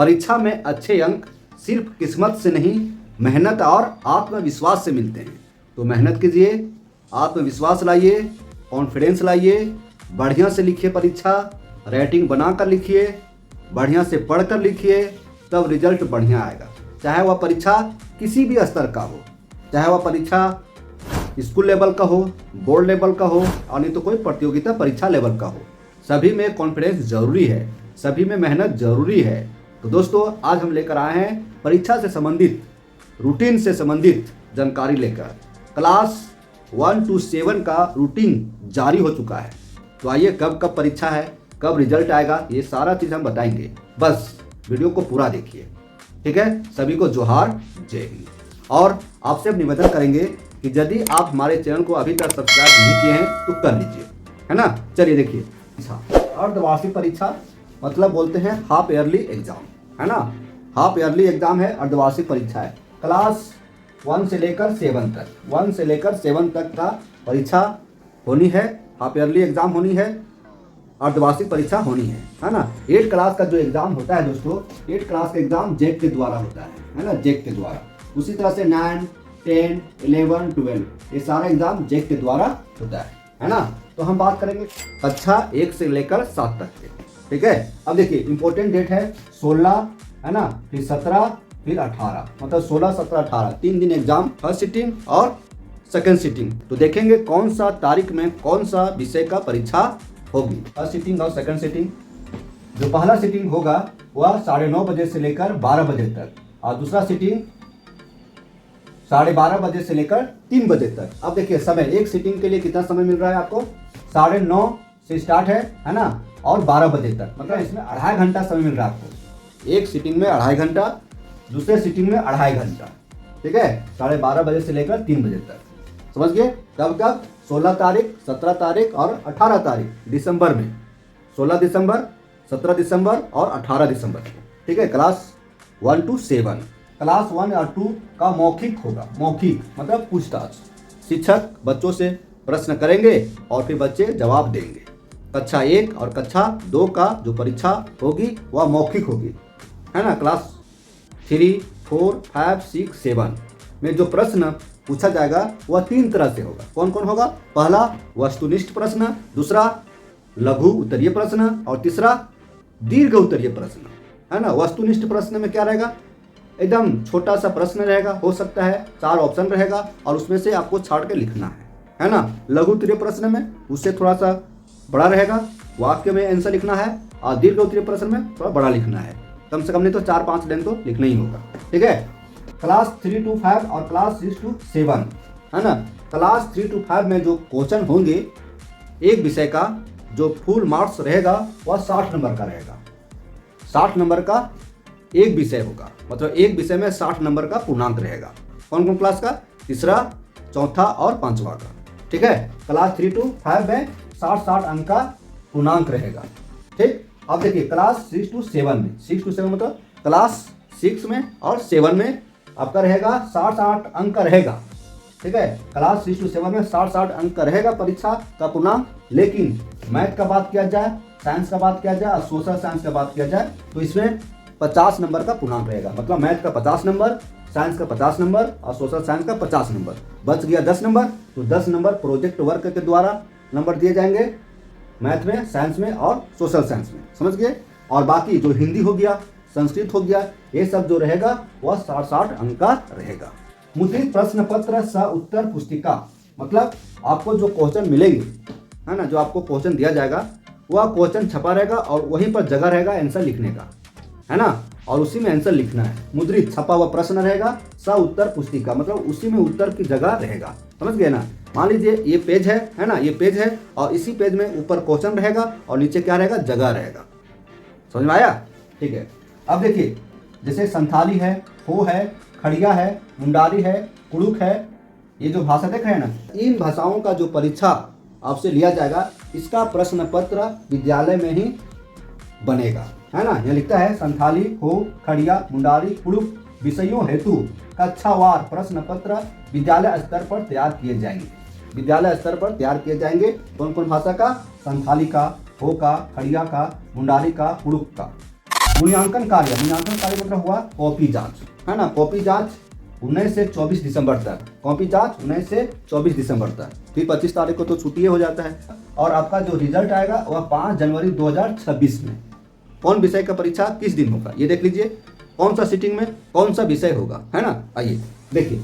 परीक्षा में अच्छे अंक सिर्फ किस्मत से नहीं, मेहनत और आत्मविश्वास से मिलते हैं। तो मेहनत कीजिए, आत्मविश्वास लाइए, कॉन्फिडेंस लाइए, बढ़िया से लिखिए परीक्षा, रेटिंग बनाकर लिखिए, बढ़िया से पढ़कर लिखिए, तब रिजल्ट बढ़िया आएगा। चाहे वह परीक्षा किसी भी स्तर का हो, चाहे वह परीक्षा स्कूल लेवल का हो, बोर्ड लेवल का हो, और नहीं तो कोई प्रतियोगिता परीक्षा लेवल का हो, सभी में कॉन्फिडेंस जरूरी है, सभी में मेहनत जरूरी है। तो दोस्तों, आज हम लेकर आए हैं परीक्षा से संबंधित, रूटीन से संबंधित जानकारी लेकर। क्लास 1 to 7 का रूटीन जारी हो चुका है। तो आइए, कब कब परीक्षा है, कब रिजल्ट आएगा, ये सारा चीज़ हम बताएंगे। बस वीडियो को पूरा देखिए, ठीक है। सभी को जोहार, जय हिंद। और आपसे अब निवेदन करेंगे कि यदि आप हमारे चैनल को अभी तक सब्सक्राइब नहीं किए हैं तो कर लीजिए, है ना। चलिए देखिए, अर्धवार्षिक परीक्षा मतलब बोलते हैं हाफ ईयरली एग्जाम, है ना। हाफ ईयरली एग्जाम है, अर्धवार्षिक परीक्षा है। क्लास 1 से लेकर 7 तक, 1 से लेकर 7 तक का परीक्षा होनी है, हाफ ईयरली एग्जाम होनी है, अर्धवार्षिक परीक्षा होनी है ना। 8 क्लास का जो एग्जाम होता है दोस्तों, 8 क्लास का एग्जाम जेक के द्वारा होता है ना, जेक के द्वारा। उसी तरह से 9, 10, 11, 12 ये सारा एग्जाम जेक के द्वारा होता है ना। तो हम बात करेंगे कक्षा 1 से लेकर 7 तक के, ठीक है। अब देखिए, इंपॉर्टेंट डेट है 16, है ना, फिर 17, फिर 18, मतलब 16, 17, 18 3 दिन एग्जाम, फर्स्ट सिटिंग और सेकंड सिटिंग। तो देखेंगे कौन सा तारीख में कौन सा विषय का परीक्षा होगी, फर्स्ट सिटिंग और सेकंड सिटिंग। जो पहला सिटिंग होगा वह 9:30 बजे से लेकर 12 बजे तक, और दूसरा सिटिंग 12:30 बजे से लेकर 3 बजे तक। अब देखिए समय, एक सिटिंग के लिए कितना समय मिल रहा है आपको, 9:30 से स्टार्ट है ना, और 12 बजे तक, मतलब इसमें 2.5 घंटा समय मिल रहा है आपको। एक सिटिंग में 2.5 घंटा, दूसरे सिटिंग में 2.5 घंटा, ठीक है। 12:30 बजे से लेकर 3 बजे तक, समझ गए। कब कब, 16 तारीख, 17 तारीख और 18 तारीख दिसंबर में, 16 दिसंबर, 17 दिसंबर और 18 दिसंबर, ठीक है। Class 1 to 7। क्लास 1 और 2 का मौखिक होगा, मौखिक मतलब पूछताछ, शिक्षक बच्चों से प्रश्न करेंगे और फिर बच्चे जवाब देंगे। कक्षा 1 और कक्षा 2 का जो परीक्षा होगी वह मौखिक होगी, है ना। क्लास 3, 4, 5, 6, 7 में जो प्रश्न पूछा जाएगा वह 3 तरह से होगा। कौन कौन होगा, पहला वस्तुनिष्ठ प्रश्न, दूसरा लघु उत्तरीय प्रश्न और तीसरा दीर्घ उत्तरीय प्रश्न, है ना। वस्तुनिष्ठ प्रश्न में क्या रहेगा, एकदम छोटा सा प्रश्न रहेगा, हो सकता है 4 ऑप्शन रहेगा और उसमें से आपको छाट के लिखना है ना। लघु उत्तरीय प्रश्न में उससे थोड़ा सा बड़ा रहेगा, वाक्य में आंसर लिखना है, और दीर्घ उत्तरीय प्रश्न में थोड़ा बड़ा लिखना है, कम से कम नहीं तो 4-5 लाइन तो लिखना ही होगा, ठीक है। क्लास 3 to 5 और क्लास 6 to 7, है ना। क्लास 3 to 5 में जो क्वेश्चन होंगे, एक विषय का जो फुल मार्क्स रहेगा वह 60 नंबर का रहेगा। 60 नंबर का एक विषय होगा, मतलब एक विषय में 60 नंबर का पूर्णांक रहेगा। कौन कौन क्लास का, तीसरा, चौथा और 5वां का, ठीक है। क्लास 3 to 5 में 60 अंक का पूर्णांक रहेगा, ठीक। अब देखिए क्लास 6 to 7 में, 6 to 7 मतलब क्लास 6 में और 7 में आपका रहेगा 60 अंक का रहेगा, ठीक है। क्लास 6 to 7 में 60 अंक का रहेगा परीक्षा का पूर्णांक। लेकिन मैथ का बात किया जाए, साइंस का बात किया जाए और सोशल साइंस का बात किया जाए तो इसमें 50 नंबर का पूर्णांक रहेगा, मतलब मैथ का 50 नंबर, साइंस का 50 नंबर और सोशल साइंस का 50 नंबर। बच गया 10 नंबर, तो 10 नंबर प्रोजेक्ट वर्क के द्वारा नंबर दिए जाएंगे मैथ में, साइंस में और सोशल साइंस में, समझ गए। और बाकी जो हिंदी हो गया, संस्कृत हो गया, ये सब जो रहेगा वह 60 अंक का रहेगा। मुद्रित प्रश्न पत्र स उत्तर पुस्तिका, मतलब आपको जो क्वेश्चन मिलेंगे, है ना, जो आपको क्वेश्चन दिया जाएगा वह क्वेश्चन छपा रहेगा और वहीं पर जगह रहेगा आंसर लिखने का, है ना, और उसी में आंसर लिखना है। मुद्रित छपा हुआ प्रश्न रहेगा, स उत्तर पुस्तिका मतलब उसी में उत्तर की जगह रहेगा, समझ गए ना। मान लीजिए ये पेज है ना, ये पेज है और इसी पेज में ऊपर क्वेश्चन रहेगा और नीचे क्या रहेगा, जगह रहेगा। समझ में आया, ठीक है। अब देखिए, जैसे संथाली है, हो है, खड़िया है, मुंडारी है, कुड़ुक है, ये जो भाषा देख रहे हैं ना, इन भाषाओं का जो परीक्षा आपसे लिया जाएगा, इसका प्रश्न पत्र विद्यालय में ही बनेगा, है ना। यहाँ लिखता है संथाली, हो, खड़िया, मुंडारी, कुड़ुक विषयों हेतु कक्षावार प्रश्न पत्र विद्यालय स्तर पर तैयार किए जाएंगे। विद्यालय स्तर पर तैयार किए जाएंगे। कौन कौन भाषा का, संथाली का, हो का, खड़िया का, मुंडारी का, कुड़ुक का। मूल्यांकन कार्य मतलब हुआ कॉपी जांच, है ना। कॉपी जांच 19 से 24 दिसंबर तक, कॉपी जांच 19 से 24 दिसंबर तक, फिर 25 तारीख को तो छुट्टी हो जाता है। और आपका जो रिजल्ट आएगा वह 5 जनवरी 2026 में। कौन विषय का परीक्षा किस दिन होगा ये देख लीजिए, कौन सा सीटिंग में कौन सा विषय होगा, है ना। आइए देखिए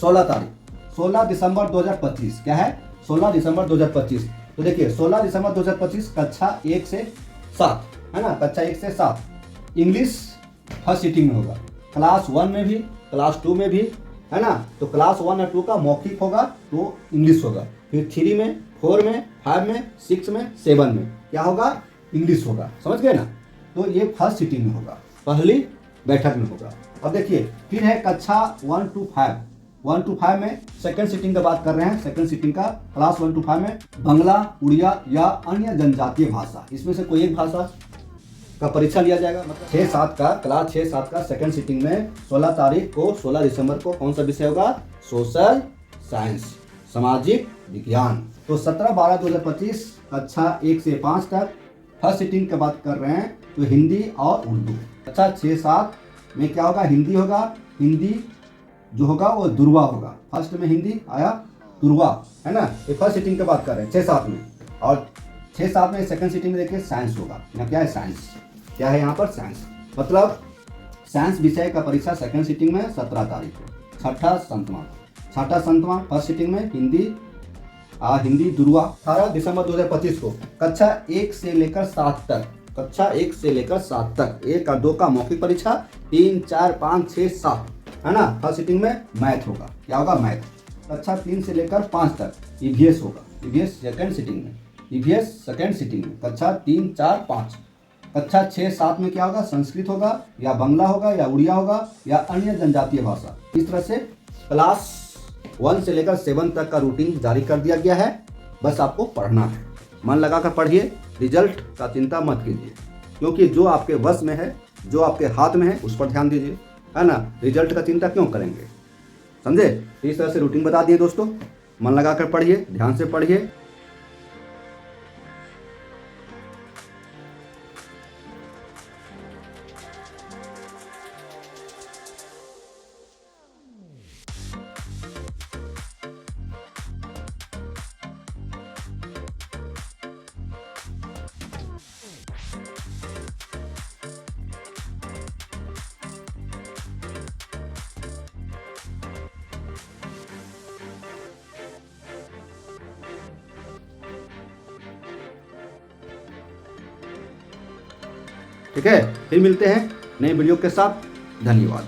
16 तारीख 16 दिसंबर 2025 क्या है, 16 दिसंबर 2025। तो देखिए 16 दिसंबर 2025 कक्षा 1 से 7, है ना, कक्षा 1 से 7 इंग्लिश फर्स्ट सीटिंग में होगा। क्लास 1 में भी क्लास 2 में भी, है ना। तो क्लास 1 और 2 का मौखिक होगा तो इंग्लिश होगा। फिर 3 में 4 में 5 में 6 में 7 में क्या होगा, इंग्लिश होगा। समझ गए ना। तो ये फर्स्ट सीटिंग में होगा, पहली बैठक में होगा। अब देखिए फिर है कक्षा 1 to 5, 1 to 5 में सेकंड सीटिंग का बात कर रहे हैं। सेकंड सीटिंग का क्लास 1 to 5 में बांग्ला, उड़िया या अन्य जनजातीय भाषा, इसमें से कोई एक भाषा का परीक्षा लिया जाएगा। मतलब 6-7 का क्लास 6-7 का सेकंड सीटिंग में 16 तारीख को 16 दिसंबर को कौन सा विषय होगा, सोशल साइंस, सामाजिक विज्ञान। तो 17-12-2025 कक्षा 1 से 5 तक फर्स्ट सीटिंग की बात कर रहे हैं तो हिंदी और उर्दू। कक्षा 6-7 में क्या होगा, हिंदी होगा। हिंदी जो होगा वो दुर्वा होगा, फर्स्ट में हिंदी आया दुर्वा, है ना। ये फर्स्ट सीटिंग की बात कर रहे हैं 6-7 में। और 6-7 में सेकंड सीटिंग में देखिए साइंस होगा। यहाँ क्या है, साइंस क्या है, यहाँ पर साइंस मतलब साइंस विषय का परीक्षा सेकंड सीटिंग में 17 तारीख को। छठा संतवा फर्स्ट सीटिंग में हिंदी हिंदी दुर्वा। 18 दिसंबर 2025 को कक्षा 1 से लेकर 7 तक, कक्षा 1 से लेकर 7 तक 1 और 2 का मौखिक परीक्षा, 3, 4, 5, 6, 7, है ना। फर्स्ट सीटिंग में मैथ होगा, क्या होगा, मैथ। कक्षा 3 से लेकर 5 तक ईवीएस होगा, ईवीएस सेकंड सीटिंग में, ईवीएस सेकंड सीटिंग में कक्षा 3, 4, 5। कक्षा 6-7 में क्या होगा, संस्कृत होगा या बांग्ला होगा या उड़िया होगा या अन्य जनजातीय भाषा। इस तरह से क्लास 1 से लेकर 7 तक का रूटीन जारी कर दिया गया है। बस आपको पढ़ना है, मन लगाकर पढ़िए, रिजल्ट का चिंता मत कीजिए, क्योंकि जो आपके वश में है, जो आपके हाथ में है उस पर ध्यान दीजिए, है ना। रिजल्ट का चिंता क्यों करेंगे, समझे। तो इस तरह से रूटीन बता दिए दोस्तों, मन लगाकर पढ़िए, ध्यान से पढ़िए। ठीक है, फिर मिलते हैं नए वीडियो के साथ। धन्यवाद।